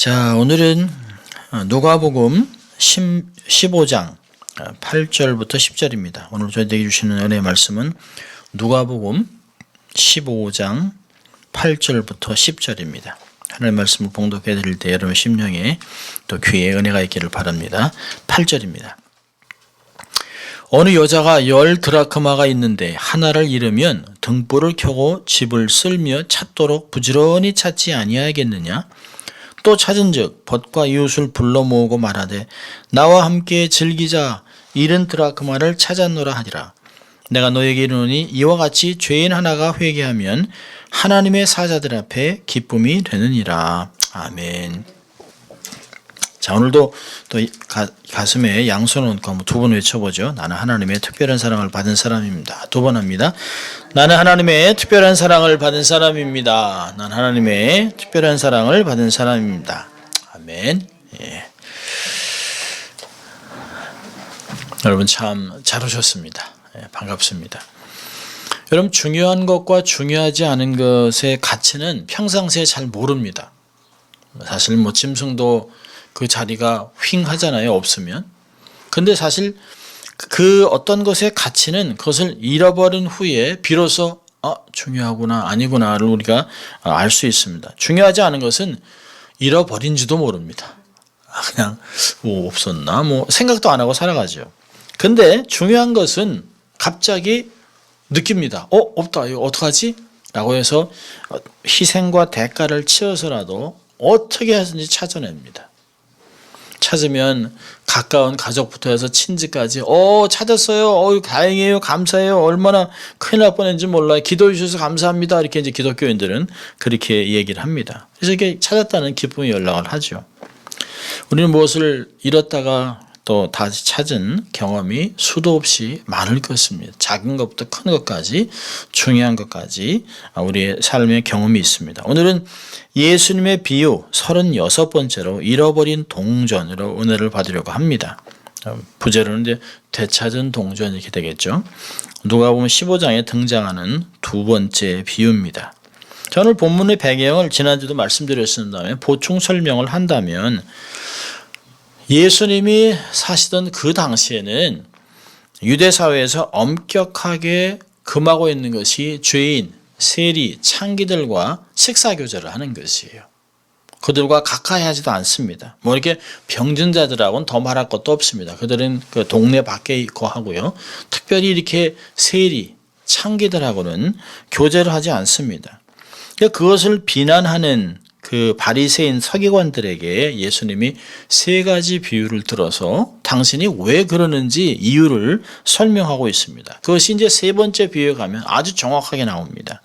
자, 오늘은 누가복음 15장 8절부터 10절입니다. 오늘 저희에게 주시는 은혜의 말씀은 누가복음 15장 8절부터 10절입니다. 하나님의 말씀을 봉독해 드릴 때 여러분 심령에 또 귀에 은혜가 있기를 바랍니다. 8절입니다. 어느 여자가 10 드라크마가 있는데 하나를 잃으면 등불을 켜고 집을 쓸며 찾도록 부지런히 찾지 아니하겠느냐? 또 찾은즉 벗과 이웃을 불러 모으고 말하되 나와 함께 즐기자. 잃은 드라크마를 찾았노라 하니라. 내가 너에게 이르노니 이와 같이 죄인 하나가 회개하면 하나님의 사자들 앞에 기쁨이 되느니라. 아멘. 자, 오늘도 또 가슴에 양손을 얹고 한번 두 번 외쳐보죠. 나는 하나님의 특별한 사랑을 받은 사람입니다. 두 번 합니다. 나는 하나님의 특별한 사랑을 받은 사람입니다. 나는 하나님의 특별한 사랑을 받은 사람입니다. 아멘. 예. 여러분 참 잘 오셨습니다. 예, 반갑습니다. 여러분 중요한 것과 중요하지 않은 것의 가치는 평상시에 잘 모릅니다. 사실 짐승도 그 자리가 휑 하잖아요. 없으면. 근데 사실 그 어떤 것의 가치는 그것을 잃어버린 후에 비로소 중요하구나 아니구나를 우리가 알 수 있습니다. 중요하지 않은 것은 잃어버린지도 모릅니다. 그냥 없었나 생각도 안 하고 살아가죠. 근데 중요한 것은 갑자기 느낍니다. 없다. 이거 어떡하지? 라고 해서 희생과 대가를 치러서라도 어떻게 해서든지 찾아냅니다. 찾으면 가까운 가족부터 해서 친지까지 찾았어요. 다행이에요. 감사해요. 얼마나 큰일 날 뻔했는지 몰라요. 기도해 주셔서 감사합니다. 이렇게 이제 기독교인들은 그렇게 얘기를 합니다. 그래서 이렇게 찾았다는 기쁨의 연락을 하죠. 우리는 무엇을 잃었다가 또 다시 찾은 경험이 수도 없이 많을 것입니다. 작은 것부터 큰 것까지 중요한 것까지 우리의 삶의 경험이 있습니다. 오늘은 예수님의 비유 36번째로 잃어버린 동전으로 은혜를 받으려고 합니다. 부제로는 이제 되찾은 동전 이렇게 되겠죠. 누가복음 15장에 등장하는 두 번째 비유입니다. 자, 오늘 본문의 배경을 지난주도 말씀드렸습니다만 보충 설명을 한다면 예수님이 사시던 그 당시에는 유대 사회에서 엄격하게 금하고 있는 것이 죄인, 세리, 창기들과 식사 교제를 하는 것이에요. 그들과 가까이 하지도 않습니다. 이렇게 병든자들하고는 더 말할 것도 없습니다. 그들은 그 동네 밖에 있고 하고요. 특별히 이렇게 세리, 창기들하고는 교제를 하지 않습니다. 그것을 비난하는 그 바리새인 서기관들에게 예수님이 세 가지 비유를 들어서 당신이 왜 그러는지 이유를 설명하고 있습니다. 그것이 이제 세 번째 비유에 가면 아주 정확하게 나옵니다.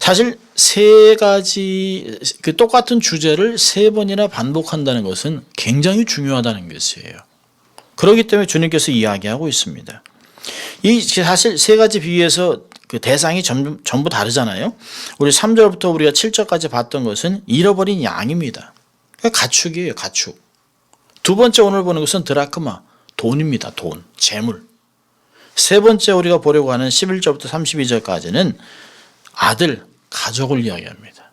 사실 세 가지 그 똑같은 주제를 세 번이나 반복한다는 것은 굉장히 중요하다는 것이에요. 그렇기 때문에 주님께서 이야기하고 있습니다. 이 사실 세 가지 비유에서 그 대상이 전부 다르잖아요. 우리 3절부터 우리가 7절까지 봤던 것은 잃어버린 양입니다. 가축이에요, 가축. 두 번째 오늘 보는 것은 드라크마, 돈입니다. 돈, 재물. 세 번째 우리가 보려고 하는 11절부터 32절까지는 아들, 가족을 이야기합니다.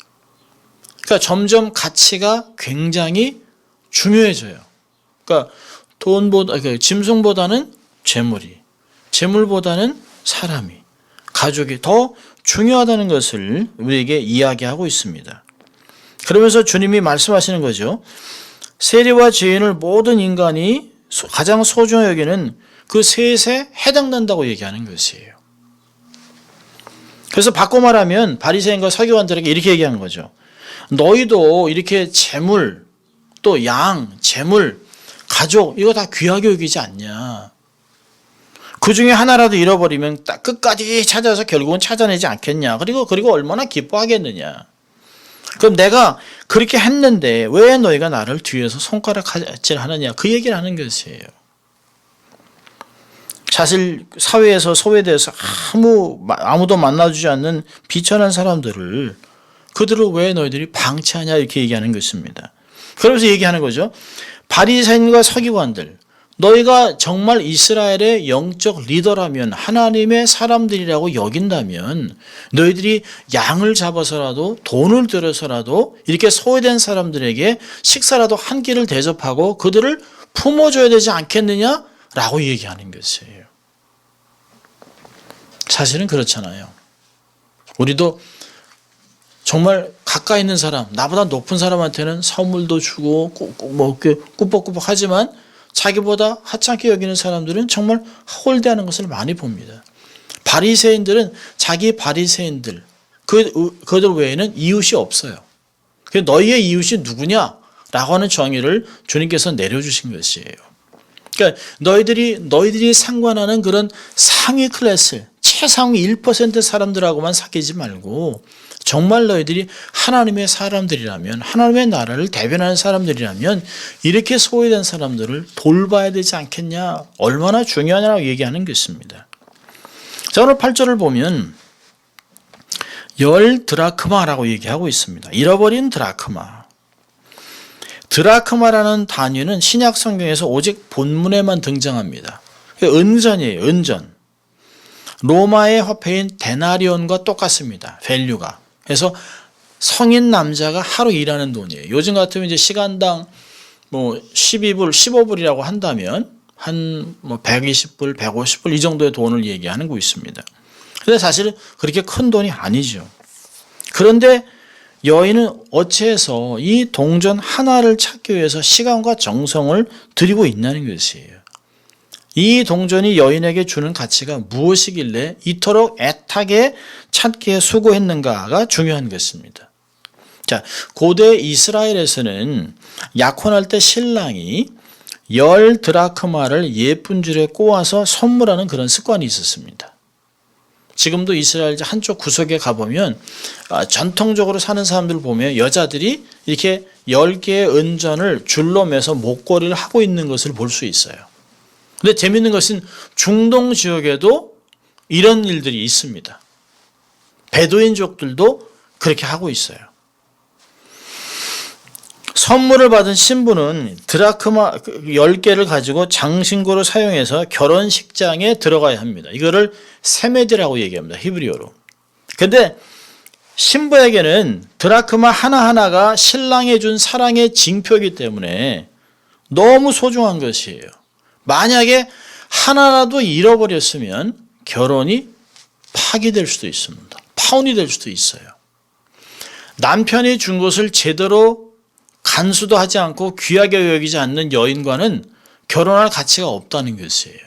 그러니까 점점 가치가 굉장히 중요해져요. 그러니까 짐승보다는 재물이, 재물보다는 사람이, 가족이 더 중요하다는 것을 우리에게 이야기하고 있습니다. 그러면서 주님이 말씀하시는 거죠. 세리와 죄인을 모든 인간이 가장 소중히 여기는 그 셋에 해당된다고 얘기하는 것이에요. 그래서 바꿔 말하면 바리새인과 서기관들에게 이렇게 얘기하는 거죠. 너희도 이렇게 재물, 또 양, 재물, 가족 이거 다 귀하게 여기지 않냐. 그 중에 하나라도 잃어버리면 끝까지 찾아서 결국은 찾아내지 않겠냐. 그리고 얼마나 기뻐하겠느냐. 그럼 내가 그렇게 했는데 왜 너희가 나를 뒤에서 손가락질 하느냐. 그 얘기를 하는 것이에요. 사실 사회에서 소외돼서 아무도 만나주지 않는 비천한 사람들을 그들을 왜 너희들이 방치하냐 이렇게 얘기하는 것입니다. 그러면서 얘기하는 거죠. 바리새인과 서기관들 너희가 정말 이스라엘의 영적 리더라면 하나님의 사람들이라고 여긴다면 너희들이 양을 잡아서라도 돈을 들여서라도 이렇게 소외된 사람들에게 식사라도 한 끼를 대접하고 그들을 품어줘야 되지 않겠느냐라고 얘기하는 것이에요. 사실은 그렇잖아요. 우리도 정말 가까이 있는 사람, 나보다 높은 사람한테는 선물도 주고 뭐 꾸벅꾸벅 하지만 자기보다 하찮게 여기는 사람들은 정말 홀대하는 것을 많이 봅니다. 바리새인들은 자기 바리새인들 그들 외에는 이웃이 없어요. 너희의 이웃이 누구냐라고 하는 정의를 주님께서 내려주신 것이에요. 그러니까 너희들이 상관하는 그런 상위 클래스, 최상위 1% 사람들하고만 사귀지 말고 정말 너희들이 하나님의 사람들이라면, 하나님의 나라를 대변하는 사람들이라면 이렇게 소외된 사람들을 돌봐야 되지 않겠냐, 얼마나 중요하냐고 얘기하는 것입니다. 자, 오늘 8절을 보면 10드라크마라고 얘기하고 있습니다. 잃어버린 드라크마. 드라크마라는 단위는 신약 성경에서 오직 본문에만 등장합니다. 은전이에요. 은전. 로마의 화폐인 데나리온과 똑같습니다. 밸류가. 그래서 성인 남자가 하루 일하는 돈이에요. 요즘 같으면 이제 시간당 뭐 12불, 15불이라고 한다면 한 뭐 120불, 150불 이 정도의 돈을 얘기하는 거 있습니다. 근데 사실 그렇게 큰 돈이 아니죠. 그런데 여인은 어찌해서 이 동전 하나를 찾기 위해서 시간과 정성을 들이고 있다는 것이에요. 이 동전이 여인에게 주는 가치가 무엇이길래 이토록 애타게 찾기에 수고했는가가 중요한 것입니다. 자, 고대 이스라엘에서는 약혼할 때 신랑이 10드라크마를 예쁜 줄에 꼬아서 선물하는 그런 습관이 있었습니다. 지금도 이스라엘 한쪽 구석에 가보면 전통적으로 사는 사람들 보면 여자들이 이렇게 10개의 은전을 줄로 매서 목걸이를 하고 있는 것을 볼 수 있어요. 근데 재미있는 것은 중동 지역에도 이런 일들이 있습니다. 베두인족들도 그렇게 하고 있어요. 선물을 받은 신부는 드라크마 10개를 가지고 장신구로 사용해서 결혼식장에 들어가야 합니다. 이거를 세메드라고 얘기합니다. 히브리어로. 근데 신부에게는 드라크마 하나하나가 신랑이 준 사랑의 징표이기 때문에 너무 소중한 것이에요. 만약에 하나라도 잃어버렸으면 결혼이 파기될 수도 있습니다. 파혼이 될 수도 있어요. 남편이 준 것을 제대로 간수도 하지 않고 귀하게 여기지 않는 여인과는 결혼할 가치가 없다는 것이에요.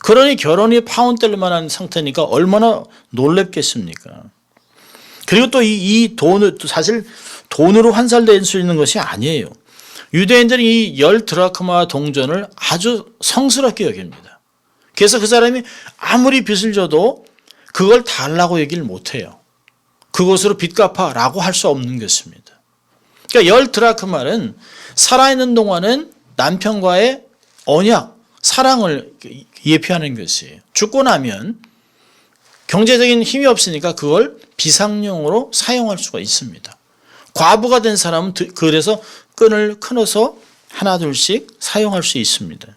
그러니 결혼이 파혼될 만한 상태니까 얼마나 놀랍겠습니까? 그리고 또 이 돈을 사실 돈으로 환산될 수 있는 것이 아니에요. 유대인들이 이 10드라크마 동전을 아주 성스럽게 여깁니다. 그래서 그 사람이 아무리 빚을 져도 그걸 달라고 얘기를 못해요. 그것으로 빚 갚아라고 할 수 없는 것입니다. 그러니까 10드라크마는 살아있는 동안은 남편과의 언약, 사랑을 예표하는 것이에요. 죽고 나면 경제적인 힘이 없으니까 그걸 비상용으로 사용할 수가 있습니다. 과부가 된 사람은 그래서 끈을 끊어서 하나 둘씩 사용할 수 있습니다.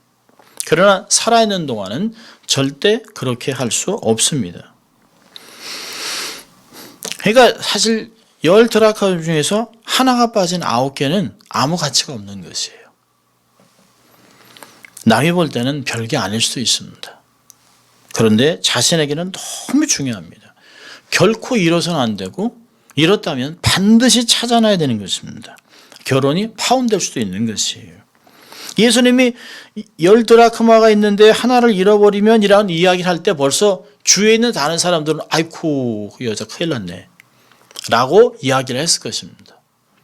그러나 살아있는 동안은 절대 그렇게 할 수 없습니다. 그러니까 사실 10드라크마 중에서 하나가 빠진 9개는 아무 가치가 없는 것이에요. 남이 볼 때는 별게 아닐 수도 있습니다. 그런데 자신에게는 너무 중요합니다. 결코 잃어서는 안 되고 잃었다면 반드시 찾아놔야 되는 것입니다. 결혼이 파혼될 수도 있는 것이에요. 예수님이 10드라크마가 있는데 하나를 잃어버리면 이라는 이야기를 할 때 벌써 주위에 있는 다른 사람들은 아이쿠 그 여자 큰일 났네 라고 이야기를 했을 것입니다.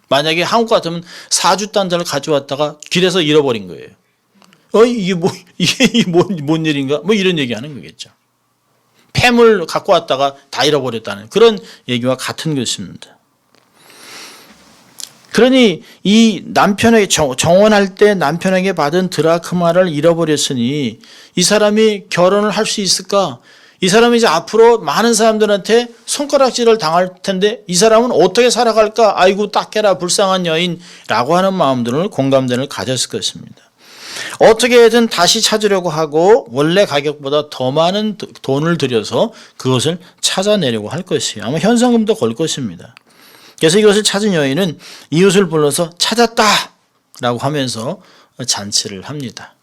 만약에 한국 같으면 사주단자를 가져왔다가 길에서 잃어버린 거예요. 이게 뭔 일인가? 뭐 이런 얘기하는 거겠죠. 폐물 갖고 왔다가 다 잃어버렸다는 그런 얘기와 같은 것입니다. 그러니 이 남편에게 정혼할 때 남편에게 받은 드라크마를 잃어버렸으니 이 사람이 결혼을 할 수 있을까? 이 사람이 이제 앞으로 많은 사람들한테 손가락질을 당할 텐데 이 사람은 어떻게 살아갈까? 아이고 딱해라 불쌍한 여인라고 하는 마음들을 공감대를 가졌을 것입니다. 어떻게든 다시 찾으려고 하고 원래 가격보다 더 많은 돈을 들여서 그것을 찾아내려고 할 것이에요. 아마 현상금도 걸 것입니다. 그래서 이것을 찾은 여인은 이웃을 불러서 찾았다 라고 하면서 잔치를 합니다.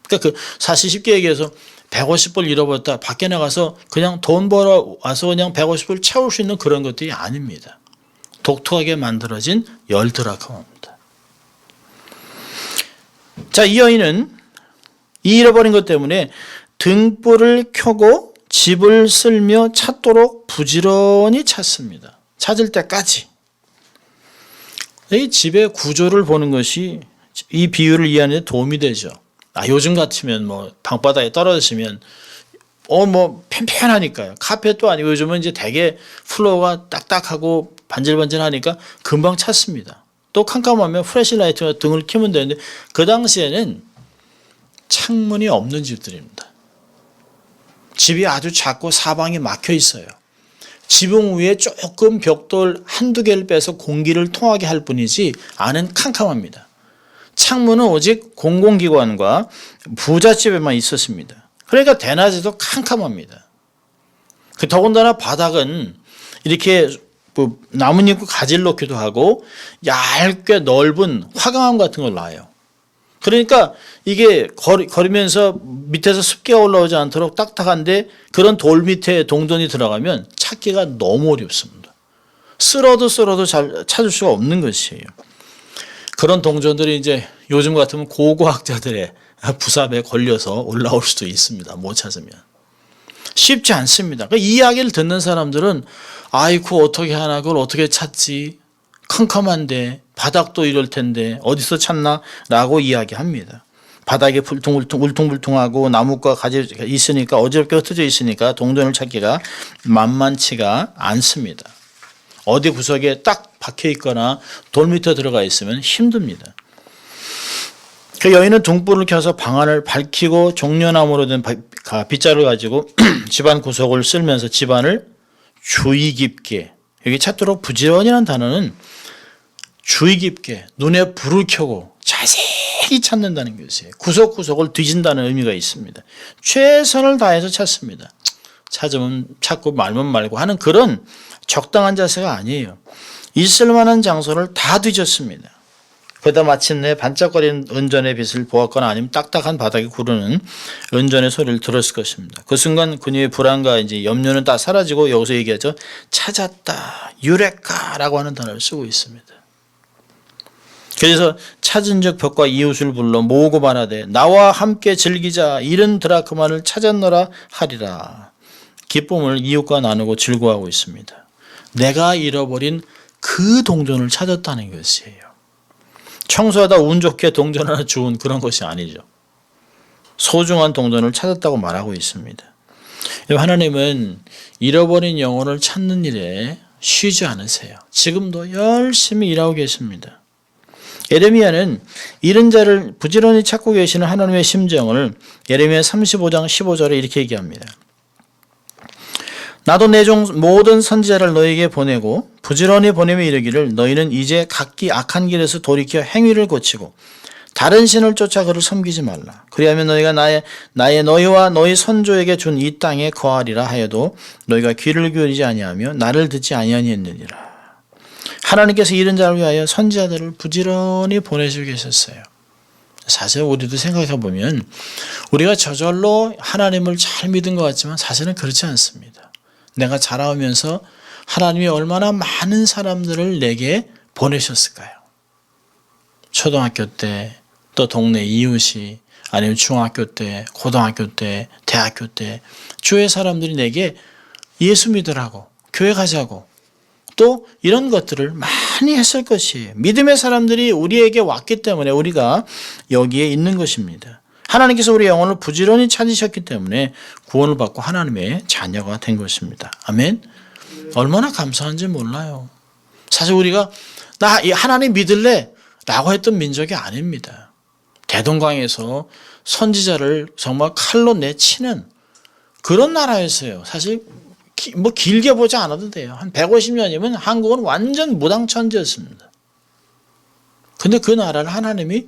그러니까 그 사실 쉽게 얘기해서 150불 잃어버렸다 밖에 나가서 그냥 돈 벌어 와서 그냥 150불 채울 수 있는 그런 것들이 아닙니다. 독특하게 만들어진 열드라크마입니다. 자, 이 여인은 이 잃어버린 것 때문에 등불을 켜고 집을 쓸며 찾도록 부지런히 찾습니다. 찾을 때까지. 이 집의 구조를 보는 것이 이 비유를 이해하는 데 도움이 되죠. 요즘 같으면 뭐 방바닥에 떨어지면 뭐 편편하니까요. 카펫도 아니고 요즘은 이제 되게 플로어가 딱딱하고 반질반질하니까 금방 찾습니다. 또 캄캄하면 플래시라이트나 등을 켜면 되는데 그 당시에는 창문이 없는 집들입니다. 집이 아주 작고 사방이 막혀 있어요. 지붕 위에 조금 벽돌 한두 개를 빼서 공기를 통하게 할 뿐이지 안은 캄캄합니다. 창문은 오직 공공기관과 부잣집에만 있었습니다. 그러니까 대낮에도 캄캄합니다. 더군다나 바닥은 이렇게 나뭇잎 가지를 놓기도 하고 얇게 넓은 화강암 같은 걸 놔요. 그러니까 이게 걸으면서 밑에서 습기가 올라오지 않도록 딱딱한데 그런 돌 밑에 동전이 들어가면 찾기가 너무 어렵습니다. 쓸어도 잘 찾을 수가 없는 것이에요. 그런 동전들이 이제 요즘 같으면 고고학자들의 부삽에 걸려서 올라올 수도 있습니다. 못 찾으면. 쉽지 않습니다. 이 이야기를 듣는 사람들은 아이고 어떻게 하나 그걸 어떻게 찾지? 캄캄한데 바닥도 이럴 텐데 어디서 찾나? 라고 이야기합니다. 바닥에 울퉁불퉁하고 나뭇과 가지 있으니까 어지럽게 흩어져 있으니까 동전을 찾기가 만만치가 않습니다. 어디 구석에 딱 박혀 있거나 돌 밑에 들어가 있으면 힘듭니다. 그 여인은 등불을 켜서 방 안을 밝히고 종려나무로 된 빗자루를 가지고 집안 구석을 쓸면서 집안을 주의 깊게, 여기 찾도록 부지런이라는 단어는 주의 깊게 눈에 불을 켜고 자세히 찾는다는 것이에요. 구석구석을 뒤진다는 의미가 있습니다. 최선을 다해서 찾습니다. 찾으면 찾고 말면 말고 하는 그런 적당한 자세가 아니에요. 있을 만한 장소를 다 뒤졌습니다. 그러다 마침내 반짝거리는 은전의 빛을 보았거나 아니면 딱딱한 바닥에 구르는 은전의 소리를 들었을 것입니다. 그 순간 그녀의 불안과 이제 염려는 다 사라지고 여기서 얘기하죠. 찾았다, 유레카라고 하는 단어를 쓰고 있습니다. 그래서 찾은즉 벽과 이웃을 불러 모으고 말하되 나와 함께 즐기자 이른 드라크마를 찾았노라 하리라. 기쁨을 이웃과 나누고 즐거워하고 있습니다. 내가 잃어버린 그 동전을 찾았다는 것이에요. 청소하다 운 좋게 동전 하나 주운 그런 것이 아니죠. 소중한 동전을 찾았다고 말하고 있습니다. 하나님은 잃어버린 영혼을 찾는 일에 쉬지 않으세요. 지금도 열심히 일하고 계십니다. 예레미야는 잃은 자를 부지런히 찾고 계시는 하나님의 심정을 예레미야 35장 15절에 이렇게 얘기합니다. 나도 내 종 모든 선지자를 너에게 보내고 부지런히 보내며 이르기를 너희는 이제 각기 악한 길에서 돌이켜 행위를 고치고 다른 신을 쫓아 그를 섬기지 말라. 그리하면 너희가 나의 너희와 너희 선조에게 준 이 땅에 거하리라 하여도 너희가 귀를 기울이지 아니하며 나를 듣지 아니하니했느니라. 하나님께서 잃은 자를 위하여 선지자들을 부지런히 보내시고 계셨어요. 사실 우리도 생각해 보면 우리가 저절로 하나님을 잘 믿은 것 같지만 사실은 그렇지 않습니다. 내가 자라오면서 하나님이 얼마나 많은 사람들을 내게 보내셨을까요? 초등학교 때, 또 동네 이웃이, 아니면 중학교 때, 고등학교 때, 대학교 때 주위의 사람들이 내게 예수 믿으라고, 교회 가자고 또 이런 것들을 많이 했을 것이에요. 믿음의 사람들이 우리에게 왔기 때문에 우리가 여기에 있는 것입니다. 하나님께서 우리 영혼을 부지런히 찾으셨기 때문에 구원을 받고 하나님의 자녀가 된 것입니다. 아멘. 얼마나 감사한지 몰라요. 사실 우리가 나 하나님 믿을래 라고 했던 민족이 아닙니다. 대동강에서 선지자를 정말 칼로 내치는 그런 나라였어요. 사실 뭐 길게 보지 않아도 돼요. 한 150년이면 한국은 완전 무당천지였습니다. 근데 그 나라를 하나님이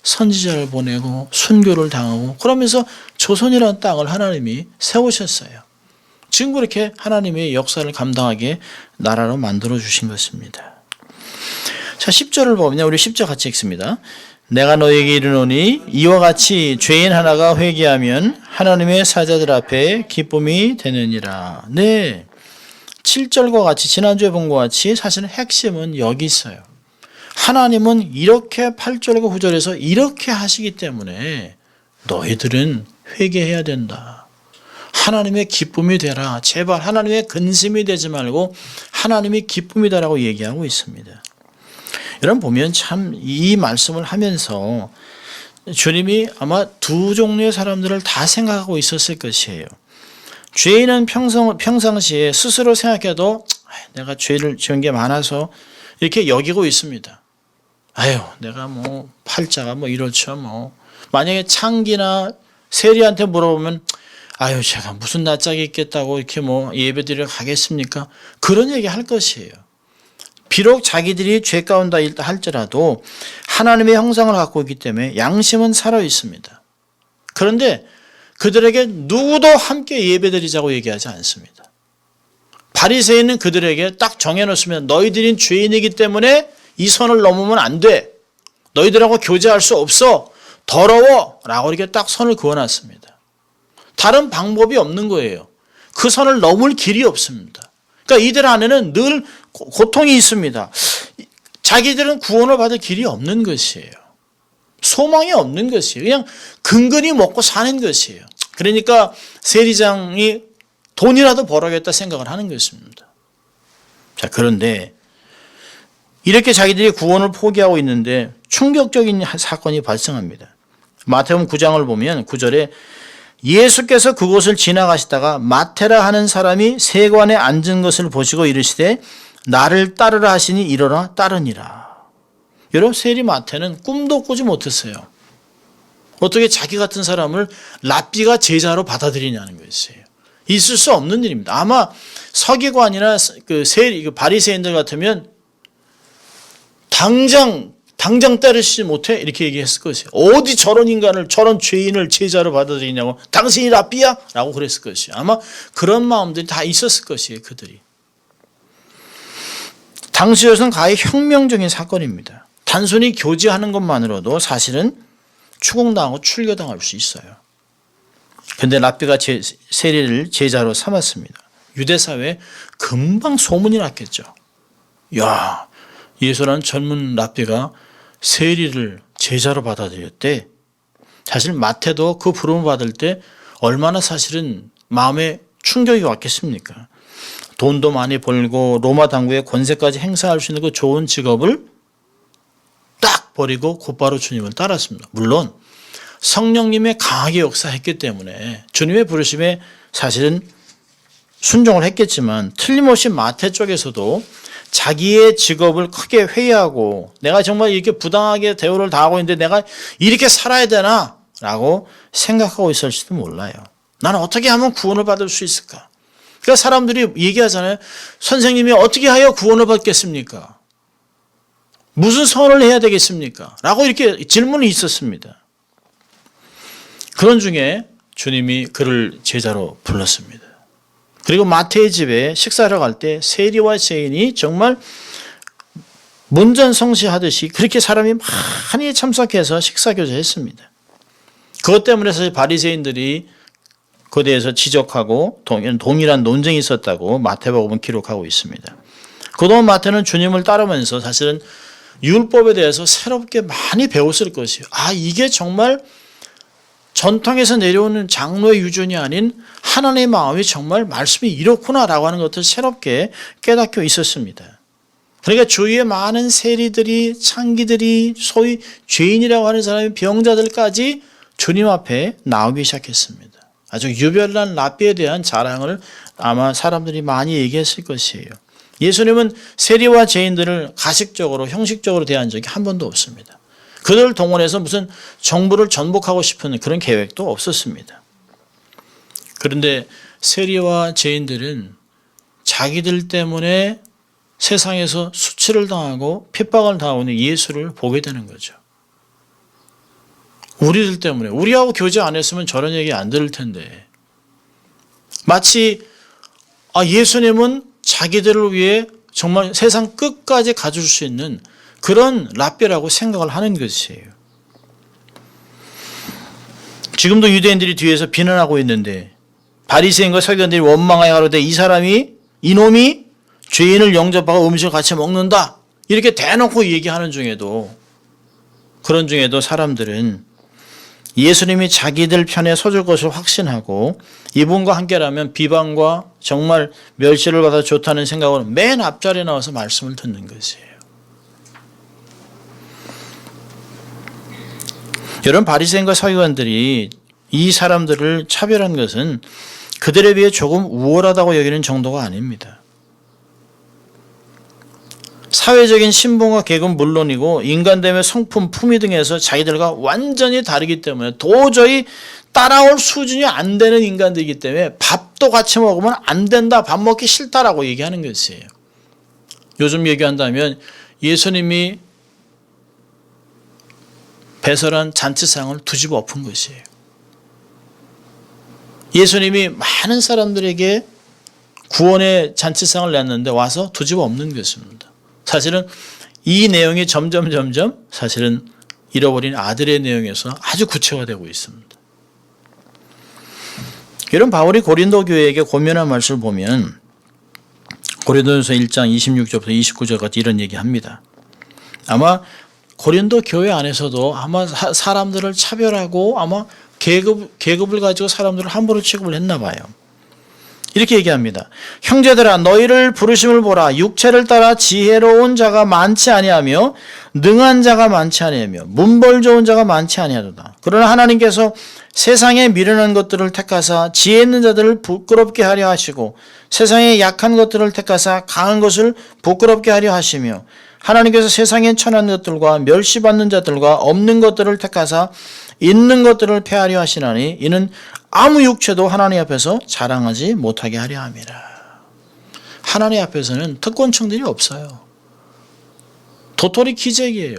선지자를 보내고 순교를 당하고 그러면서 조선이라는 땅을 하나님이 세우셨어요. 지금 그렇게 하나님의 역사를 감당하게 나라로 만들어 주신 것입니다. 자, 10절을 보면 우리 10절 같이 읽습니다. 내가 너에게 이르노니 이와 같이 죄인 하나가 회개하면 하나님의 사자들 앞에 기쁨이 되느니라. 네, 7절과 같이 지난주에 본 것 같이 사실은 핵심은 여기 있어요. 하나님은 이렇게 8절과 9절에서 이렇게 하시기 때문에 너희들은 회개해야 된다. 하나님의 기쁨이 되라. 제발 하나님의 근심이 되지 말고 하나님의 기쁨이 되라고 얘기하고 있습니다. 여러분 보면 참 이 말씀을 하면서 주님이 아마 두 종류의 사람들을 다 생각하고 있었을 것이에요. 죄인은 평상시에 스스로 생각해도 내가 죄를 지은 게 많아서 이렇게 여기고 있습니다. 아유, 내가 뭐 팔자가 뭐 이렇죠 뭐. 만약에 창기나 세리한테 물어보면 아유, 제가 무슨 낯짝이 있겠다고 이렇게 뭐 예배드리러 가겠습니까? 그런 얘기 할 것이에요. 비록 자기들이 죄 가운데 있다 할지라도 하나님의 형상을 갖고 있기 때문에 양심은 살아 있습니다. 그런데 그들에게 누구도 함께 예배드리자고 얘기하지 않습니다. 바리새인은 그들에게 딱 정해놓습니다. 너희들은 죄인이기 때문에 이 선을 넘으면 안 돼. 너희들하고 교제할 수 없어. 더러워. 라고 이렇게 딱 선을 그어놨습니다. 다른 방법이 없는 거예요. 그 선을 넘을 길이 없습니다. 그러니까 이들 안에는 늘 고통이 있습니다. 자기들은 구원을 받을 길이 없는 것이에요. 소망이 없는 것이에요. 그냥 근근히 먹고 사는 것이에요. 그러니까 세리장이 돈이라도 벌어야겠다 생각을 하는 것입니다. 자, 그런데 이렇게 자기들이 구원을 포기하고 있는데 충격적인 사건이 발생합니다. 마태복음 9장을 보면 9절에 예수께서 그곳을 지나가시다가 마태라 하는 사람이 세관에 앉은 것을 보시고 이르시되 나를 따르라 하시니 일어나 따르니라. 여러분, 세리 마태는 꿈도 꾸지 못했어요. 어떻게 자기 같은 사람을 랍비가 제자로 받아들이냐는 것이에요. 있을 수 없는 일입니다. 아마 서기관이나 그 바리새인들 같으면 당장 따르시지 못해 이렇게 얘기했을 것이에요. 어디 저런 인간을 저런 죄인을 제자로 받아들이냐고. 당신이 랍비야? 라고 그랬을 것이에요. 아마 그런 마음들이 다 있었을 것이에요. 그들이. 당시로서는 가히 혁명적인 사건입니다. 단순히 교제하는 것만으로도 사실은 추궁당하고 출교당할 수 있어요. 그런데 랍비가 세리를 제자로 삼았습니다. 유대사회에 금방 소문이 났겠죠. 야, 예수라는 젊은 랍비가 세리를 제자로 받아들였대. 사실 마태도 그 부름을 받을 때 얼마나 사실은 마음에 충격이 왔겠습니까? 돈도 많이 벌고 로마 당국의 권세까지 행사할 수 있는 그 좋은 직업을 딱 버리고 곧바로 주님을 따랐습니다. 물론 성령님의 강하게 역사했기 때문에 주님의 부르심에 사실은 순종을 했겠지만 틀림없이 마태 쪽에서도 자기의 직업을 크게 회의하고 내가 정말 이렇게 부당하게 대우를 당하고 있는데 내가 이렇게 살아야 되나? 라고 생각하고 있을지도 몰라요. 나는 어떻게 하면 구원을 받을 수 있을까? 그러니까 사람들이 얘기하잖아요. 선생님이 어떻게 하여 구원을 받겠습니까? 무슨 선을 해야 되겠습니까? 라고 이렇게 질문이 있었습니다. 그런 중에 주님이 그를 제자로 불렀습니다. 그리고 마태의 집에 식사를 갈 때 세리와 죄인이 정말 문전성시하듯이 그렇게 사람이 많이 참석해서 식사교제했습니다. 그것 때문에 사실 바리새인들이 그에 대해서 지적하고 동일한 논쟁이 있었다고 마태복음은 기록하고 있습니다. 그동안 마태는 주님을 따르면서 사실은 율법에 대해서 새롭게 많이 배웠을 것이에요. 아, 이게 정말 전통에서 내려오는 장로의 유전이 아닌 하나님의 마음이 정말 말씀이 이렇구나라고 하는 것을 새롭게 깨닫고 있었습니다. 그러니까 주위에 많은 세리들이, 창기들이, 소위 죄인이라고 하는 사람이 병자들까지 주님 앞에 나오기 시작했습니다. 아주 유별난 랍비에 대한 자랑을 아마 사람들이 많이 얘기했을 것이에요. 예수님은 세리와 죄인들을 가식적으로, 형식적으로 대한 적이 한 번도 없습니다. 그들을 동원해서 무슨 정부를 전복하고 싶은 그런 계획도 없었습니다. 그런데 세리와 죄인들은 자기들 때문에 세상에서 수치를 당하고 핍박을 당하고 있는 예수를 보게 되는 거죠. 우리들 때문에 우리하고 교제 안 했으면 저런 얘기 안 들을 텐데 마치 예수님은 자기들을 위해 정말 세상 끝까지 가줄 수 있는 그런 랍비라고 생각을 하는 것이에요. 지금도 유대인들이 뒤에서 비난하고 있는데 바리새인과 서기관들이 원망하여 가로되 이놈이 죄인을 영접하고 음식을 같이 먹는다 이렇게 대놓고 얘기하는 중에도 그런 중에도 사람들은 예수님이 자기들 편에 서줄 것을 확신하고 이분과 함께라면 비방과 정말 멸시를 받아 좋다는 생각으로 맨 앞자리에 나와서 말씀을 듣는 것이에요. 여러분 바리새인과 서기관들이 이 사람들을 차별한 것은 그들에 비해 조금 우월하다고 여기는 정도가 아닙니다. 사회적인 신분과 계급은 물론이고 인간됨의 성품, 품위 등에서 자기들과 완전히 다르기 때문에 도저히 따라올 수준이 안 되는 인간들이기 때문에 밥도 같이 먹으면 안 된다, 밥 먹기 싫다라고 얘기하는 것이에요. 요즘 얘기한다면 예수님이 배설한 잔치상을 두 집 엎은 것이에요. 예수님이 많은 사람들에게 구원의 잔치상을 냈는데 와서 두 집 엎는 것입니다. 사실은 이 내용이 점점 사실은 잃어버린 아들의 내용에서 아주 구체화되고 있습니다. 이런 바울이 고린도 교회에게 권면한 말씀을 보면 고린도전서 1장 26절부터 29절까지 이런 얘기합니다. 아마 고린도 교회 안에서도 아마 사람들을 차별하고 아마 계급을 가지고 사람들을 함부로 취급을 했나 봐요. 이렇게 얘기합니다. 형제들아 너희를 부르심을 보라. 육체를 따라 지혜로운 자가 많지 아니하며 능한 자가 많지 아니하며 문벌 좋은 자가 많지 아니하도다. 그러나 하나님께서 세상에 미련한 것들을 택하사 지혜 있는 자들을 부끄럽게 하려 하시고 세상에 약한 것들을 택하사 강한 것을 부끄럽게 하려 하시며 하나님께서 세상에 천한 것들과 멸시받는 자들과 없는 것들을 택하사 있는 것들을 폐하려 하시나니 이는 아무 육체도 하나님 앞에서 자랑하지 못하게 하려 함이라. 하나님 앞에서는 특권층들이 없어요. 도토리 기적이에요.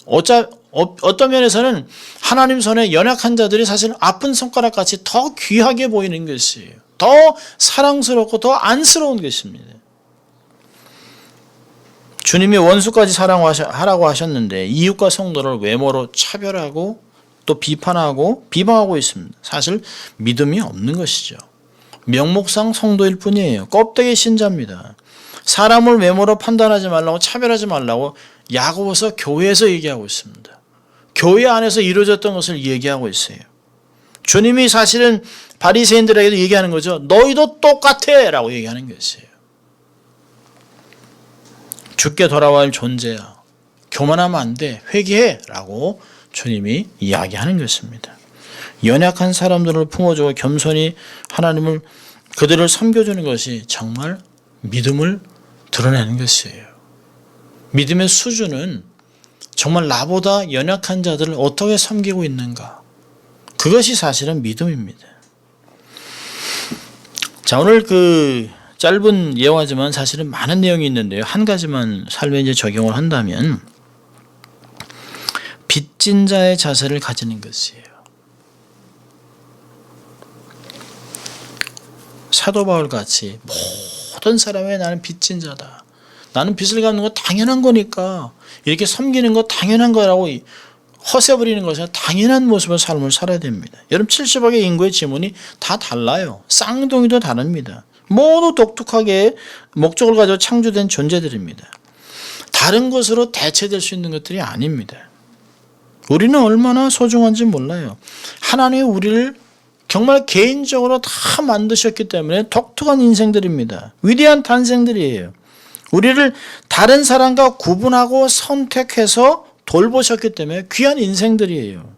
어떤 면에서는 하나님 손에 연약한 자들이 사실 아픈 손가락같이 더 귀하게 보이는 것이에요. 더 사랑스럽고 더 안쓰러운 것입니다. 주님이 원수까지 사랑하라고 하셨는데 이웃과 성도를 외모로 차별하고 또 비판하고 비방하고 있습니다. 사실 믿음이 없는 것이죠. 명목상 성도일 뿐이에요. 껍데기 신자입니다. 사람을 외모로 판단하지 말라고 차별하지 말라고 야고보서 교회에서 얘기하고 있습니다. 교회 안에서 이루어졌던 것을 얘기하고 있어요. 주님이 사실은 바리새인들에게도 얘기하는 거죠. 너희도 똑같아 라고 얘기하는 것이에요. 죽게 돌아와야 할 존재야. 교만하면 안 돼. 회개해 라고 주님이 이야기하는 것입니다. 연약한 사람들을 품어주고 겸손히 하나님을 그들을 섬겨주는 것이 정말 믿음을 드러내는 것이에요. 믿음의 수준은 정말 나보다 연약한 자들을 어떻게 섬기고 있는가. 그것이 사실은 믿음입니다. 자, 오늘 짧은 예화지만 사실은 많은 내용이 있는데요. 한 가지만 삶에 이제 적용을 한다면 빚진 자의 자세를 가지는 것이에요. 사도 바울 같이 모든 사람에 나는 빚진 자다. 나는 빚을 갚는 거 당연한 거니까 이렇게 섬기는 거 당연한 거라고 허세 부리는 것은 당연한 모습의 삶을 살아야 됩니다. 여러분 70억의 인구의 지문이 다 달라요. 쌍둥이도 다릅니다. 모두 독특하게 목적을 가지고 창조된 존재들입니다. 다른 것으로 대체될 수 있는 것들이 아닙니다. 우리는 얼마나 소중한지 몰라요. 하나님이 우리를 정말 개인적으로 다 만드셨기 때문에 독특한 인생들입니다. 위대한 탄생들이에요. 우리를 다른 사람과 구분하고 선택해서 돌보셨기 때문에 귀한 인생들이에요.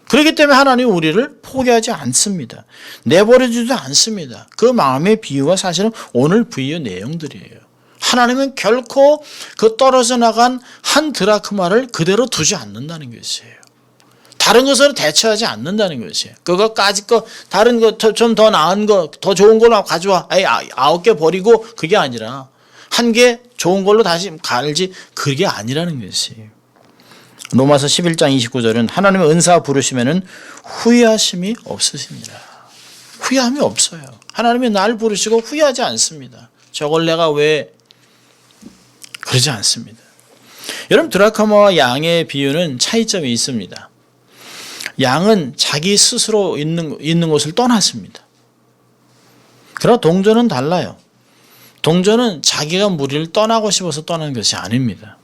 그렇기 때문에 하나님은 우리를 포기하지 않습니다. 내버려두지도 않습니다. 그 마음의 비유가 사실은 오늘 비유의 내용들이에요. 하나님은 결코 그 떨어져 나간 한 드라크마를 그대로 두지 않는다는 것이에요. 다른 것으로 대체하지 않는다는 것이에요. 그것까지 다른 거 좀 더 나은 거, 더 좋은 걸로 가져와. 9개 버리고 그게 아니라 한 개 좋은 걸로 다시 갈지 그게 아니라는 것이에요. 로마서 11장 29절은 하나님의 은사 부르시면은 후회하심이 없으시니라. 후회함이 없어요. 하나님이 날 부르시고 후회하지 않습니다. 저걸 내가 왜 그러지 않습니다. 여러분, 드라크마와 양의 비유는 차이점이 있습니다. 양은 자기 스스로 있는 곳을 떠났습니다. 그러나 동전은 달라요. 동전은 자기가 무리를 떠나고 싶어서 떠난 것이 아닙니다.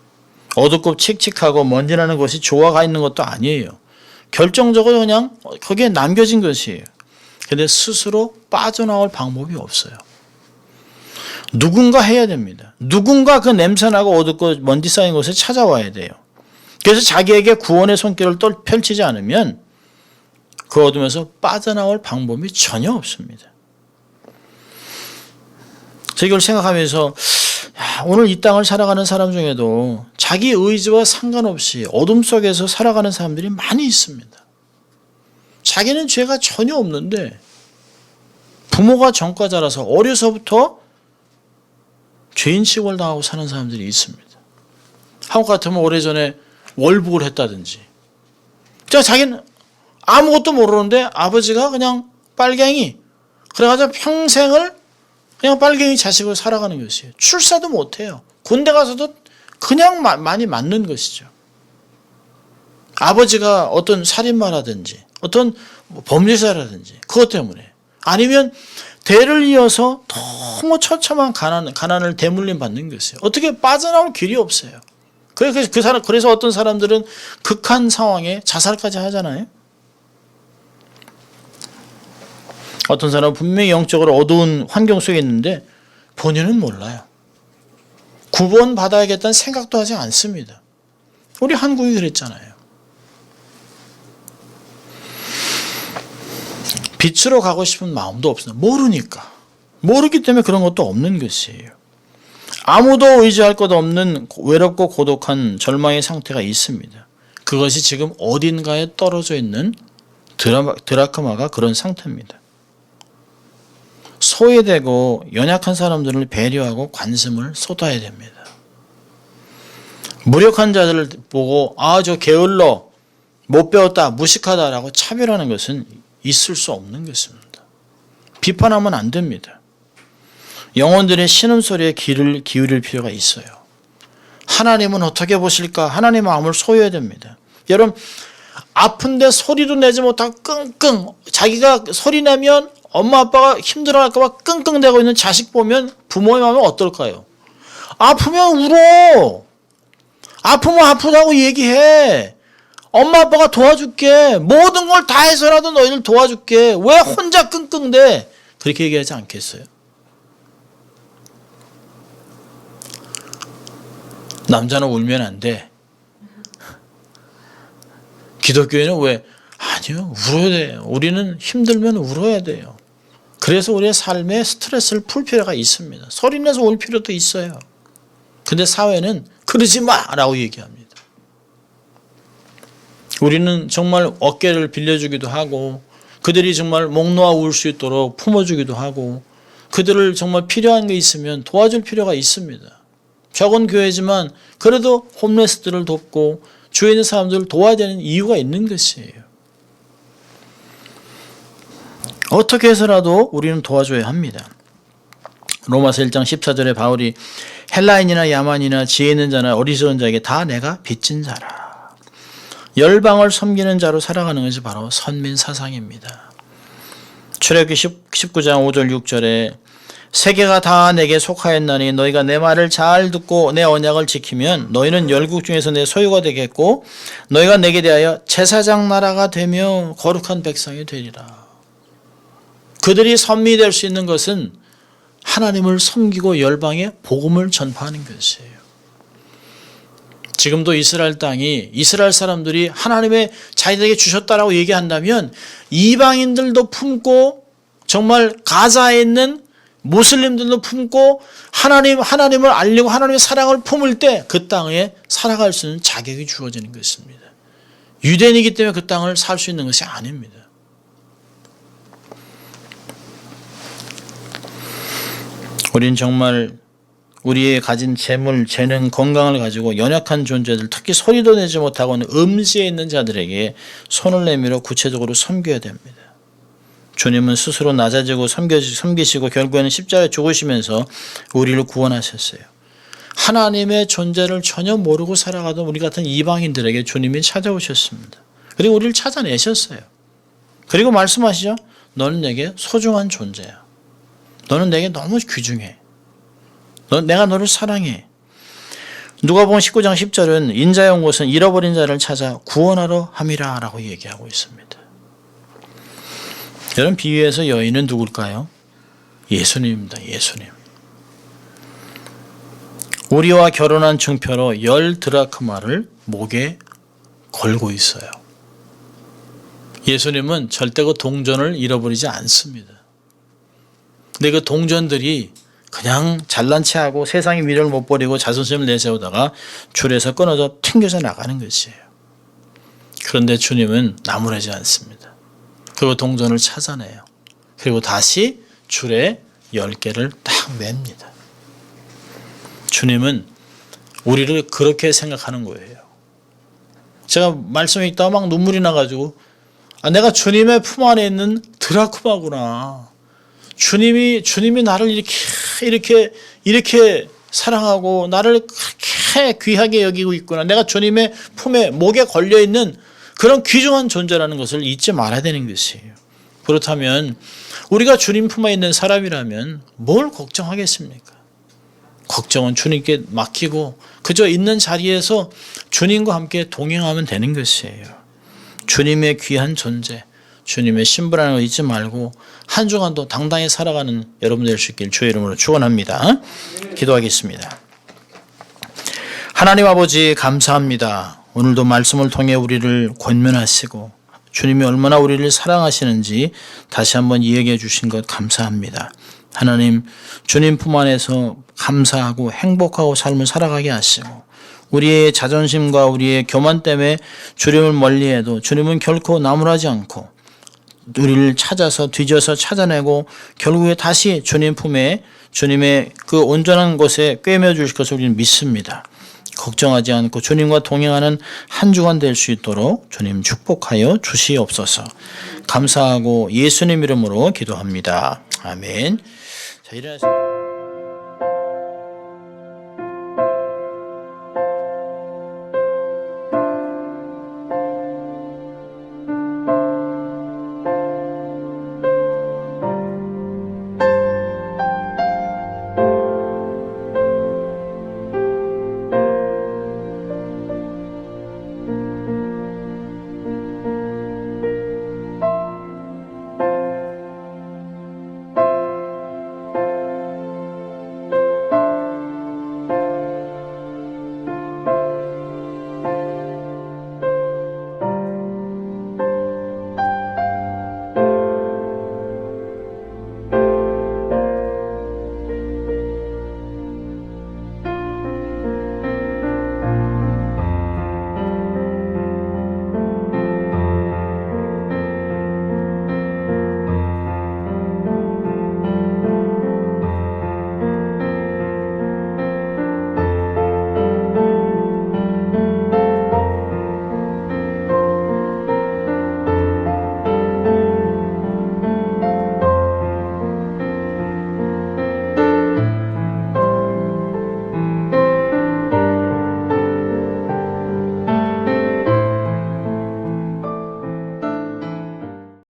어둡고 칙칙하고 먼지나는 곳이 좋아가 있는 것도 아니에요. 결정적으로 그냥 거기에 남겨진 것이에요. 그런데 스스로 빠져나올 방법이 없어요. 누군가 해야 됩니다. 누군가 그 냄새나고 어둡고 먼지 쌓인 곳에 찾아와야 돼요. 그래서 자기에게 구원의 손길을 또 펼치지 않으면 그 어둠에서 빠져나올 방법이 전혀 없습니다. 제가 이걸 생각하면서 오늘 이 땅을 살아가는 사람 중에도 자기 의지와 상관없이 어둠 속에서 살아가는 사람들이 많이 있습니다. 자기는 죄가 전혀 없는데 부모가 전과자라서 어려서부터 죄인 취급을 당하고 사는 사람들이 있습니다. 한국 같으면 오래전에 월북을 했다든지, 자기는 아무것도 모르는데 아버지가 그냥 빨갱이, 그래가지고 평생을 그냥 빨갱이 자식으로 살아가는 것이에요. 출사도 못해요. 군대 가서도 그냥 많이 맞는 것이죠. 아버지가 어떤 살인마라든지 어떤 범죄자라든지 그것 때문에, 아니면 대를 이어서 너무 처참한 가난을 대물림 받는 것이에요. 어떻게 빠져나올 길이 없어요. 그래서 어떤 사람들은 극한 상황에 자살까지 하잖아요. 어떤 사람은 분명히 영적으로 어두운 환경 속에 있는데 본인은 몰라요. 구원받아야겠다는 생각도 하지 않습니다. 우리 한국이 그랬잖아요. 빛으로 가고 싶은 마음도 없어요. 모르니까. 모르기 때문에 그런 것도 없는 것이에요. 아무도 의지할 것 없는 외롭고 고독한 절망의 상태가 있습니다. 그것이 지금 어딘가에 떨어져 있는 드라크마가 그런 상태입니다. 소외되고 연약한 사람들을 배려하고 관심을 쏟아야 됩니다. 무력한 자들을 보고 저 게을러, 못 배웠다, 무식하다라고 차별하는 것은 있을 수 없는 것입니다. 비판하면 안 됩니다. 영혼들의 신음소리에 귀를 기울일 필요가 있어요. 하나님은 어떻게 보실까? 하나님 마음을 소유해야 됩니다. 여러분, 아픈데 소리도 내지 못하고 끙끙, 자기가 소리 내면 엄마 아빠가 힘들어할까 봐 끙끙대고 있는 자식 보면 부모의 마음은 어떨까요? 아프면 울어. 아프면 아프다고 얘기해. 엄마 아빠가 도와줄게. 모든 걸 다 해서라도 너희를 도와줄게. 왜 혼자 끙끙대? 그렇게 얘기하지 않겠어요? 남자는 울면 안 돼. 기독교인은 왜? 아니요, 울어야 돼요. 우리는 힘들면 울어야 돼요. 그래서 우리의 삶에 스트레스를 풀 필요가 있습니다. 소리내서 울 필요도 있어요. 근데 사회는 그러지 마라고 얘기합니다. 우리는 정말 어깨를 빌려주기도 하고, 그들이 정말 목 놓아 울 수 있도록 품어주기도 하고, 그들을 정말 필요한 게 있으면 도와줄 필요가 있습니다. 적은 교회지만 그래도 홈레스들을 돕고 주위에 있는 사람들을 도와야 되는 이유가 있는 것이에요. 어떻게 해서라도 우리는 도와줘야 합니다. 로마서 1장 14절에 바울이 헬라인이나 야만이나 지혜 있는 자나 어리석은 자에게 다 내가 빚진 자라. 열방을 섬기는 자로 살아가는 것이 바로 선민사상입니다. 출애굽기 19장 5절 6절에 세계가 다 내게 속하였나니 너희가 내 말을 잘 듣고 내 언약을 지키면 너희는 열국 중에서 내 소유가 되겠고 너희가 내게 대하여 제사장 나라가 되며 거룩한 백성이 되리라. 그들이 선미될 수 있는 것은 하나님을 섬기고 열방에 복음을 전파하는 것이에요. 지금도 이스라엘 땅이, 이스라엘 사람들이 하나님의 자기들에게 주셨다라고 얘기한다면 이방인들도 품고 정말 가자에 있는 무슬림들도 품고 하나님을 알리고 하나님의 사랑을 품을 때 그 땅에 살아갈 수 있는 자격이 주어지는 것입니다. 유대인이기 때문에 그 땅을 살 수 있는 것이 아닙니다. 우린 정말 우리의 가진 재물, 재능, 건강을 가지고 연약한 존재들, 특히 소리도 내지 못하고는 음지에 있는 자들에게 손을 내밀어 구체적으로 섬겨야 됩니다. 주님은 스스로 낮아지고 섬기시고 결국에는 십자가에 죽으시면서 우리를 구원하셨어요. 하나님의 존재를 전혀 모르고 살아가던 우리 같은 이방인들에게 주님이 찾아오셨습니다. 그리고 우리를 찾아내셨어요. 그리고 말씀하시죠. 너는 내게 소중한 존재야. 너는 내게 너무 귀중해. 내가 너를 사랑해. 누가복음 19장 10절은 인자의 온 곳은 잃어버린 자를 찾아 구원하러 함이라 라고 얘기하고 있습니다. 여러분, 비유에서 여인은 누굴까요? 예수님입니다. 예수님. 우리와 결혼한 증표로 10드라크마를 목에 걸고 있어요. 예수님은 절대 그 동전을 잃어버리지 않습니다. 근데 그 동전들이 그냥 잘난 체하고 세상의 미련을 못 버리고 자존심을 내세우다가 줄에서 끊어져 튕겨져 나가는 것이에요. 그런데 주님은 나무라지 않습니다. 그리고 동전을 찾아내요. 그리고 다시 줄에 10개를 딱 맵니다. 주님은 우리를 그렇게 생각하는 거예요. 제가 말씀 읽다가 막 눈물이 나가지고 내가 주님의 품 안에 있는 드라크마구나. 주님이 나를 이렇게 사랑하고 나를 그렇게 귀하게 여기고 있구나. 내가 주님의 품에 목에 걸려 있는 그런 귀중한 존재라는 것을 잊지 말아야 되는 것이에요. 그렇다면 우리가 주님 품에 있는 사람이라면 뭘 걱정하겠습니까? 걱정은 주님께 맡기고 그저 있는 자리에서 주님과 함께 동행하면 되는 것이에요. 주님의 귀한 존재, 주님의 신부라는 거 잊지 말고 한 주간도 당당히 살아가는 여러분 될 수 있길 주의 이름으로 축원합니다. 기도하겠습니다. 하나님 아버지 감사합니다. 오늘도 말씀을 통해 우리를 권면하시고 주님이 얼마나 우리를 사랑하시는지 다시 한번 이야기해 주신 것 감사합니다. 하나님, 주님 품 안에서 감사하고 행복하고 삶을 살아가게 하시고 우리의 자존심과 우리의 교만 때문에 주님을 멀리해도 주님은 결코 나무라지 않고 우리를 찾아서 뒤져서 찾아내고 결국에 다시 주님 품에 주님의 그 온전한 곳에 꿰매어 주실 것을 우리는 믿습니다. 걱정하지 않고 주님과 동행하는 한 주간 될 수 있도록 주님 축복하여 주시옵소서. 감사하고 예수님 이름으로 기도합니다. 아멘. 자, 일어나세요.